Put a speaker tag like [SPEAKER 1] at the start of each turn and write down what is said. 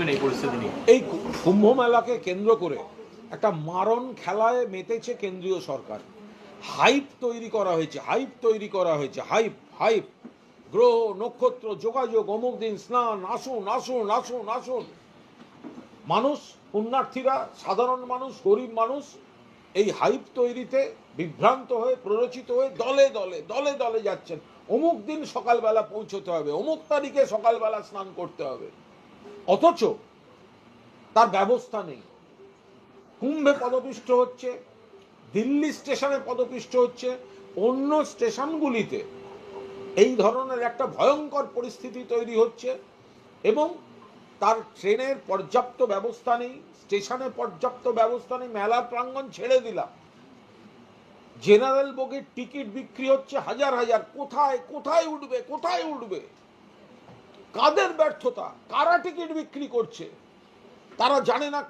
[SPEAKER 1] বলবেন এই পরিস্থিতি নিয়ে?
[SPEAKER 2] এই কুম্ভ মেলাকে কেন্দ্র করে একটা মারণ খেলায় মেতেছে কেন্দ্রীয় সরকার। হাইপ তৈরি করা হয়েছে, হাইপ হাইপ, গ্রহ নক্ষত্র যোগাযোগ, অমুক দিন স্নান, আসুন আসুন আসুন আসুন। মানুষ, পুণ্যার্থীরা, সাধারণ মানুষ, গরিব মানুষ এই হাইপ তৈরিতে বিভ্রান্ত হয়ে, প্ররোচিত হয়ে দলে দলে দলে দলে যাচ্ছেন। অমুক দিন সকালবেলা পৌঁছতে হবে, অমুক তারিখে সকালবেলা স্নান করতে হবে, অথচ তার ব্যবস্থা নেই। কুম্ভে পদপিষ্ট হচ্ছে, দিল্লি স্টেশনে পদপিষ্ট হচ্ছে, অন্য স্টেশনগুলিতে এই ধরনের একটা ভয়ঙ্কর পরিস্থিতি তৈরি হচ্ছে এবং তার ট্রেনের পর্যাপ্ত ব্যবস্থা নেই, স্টেশনে পর্যাপ্ত ব্যবস্থা নেই। মেলা প্রাঙ্গণ ছেড়ে দিলাম, জেনারেল বগির টিকিট বিক্রি হচ্ছে হাজার হাজার। কোথায় কোথায় উঠবে, কোথায় উঠবে? কাদের ব্যর্থতা? কারা টিকিট বিক্রি করছে? তারা জানে না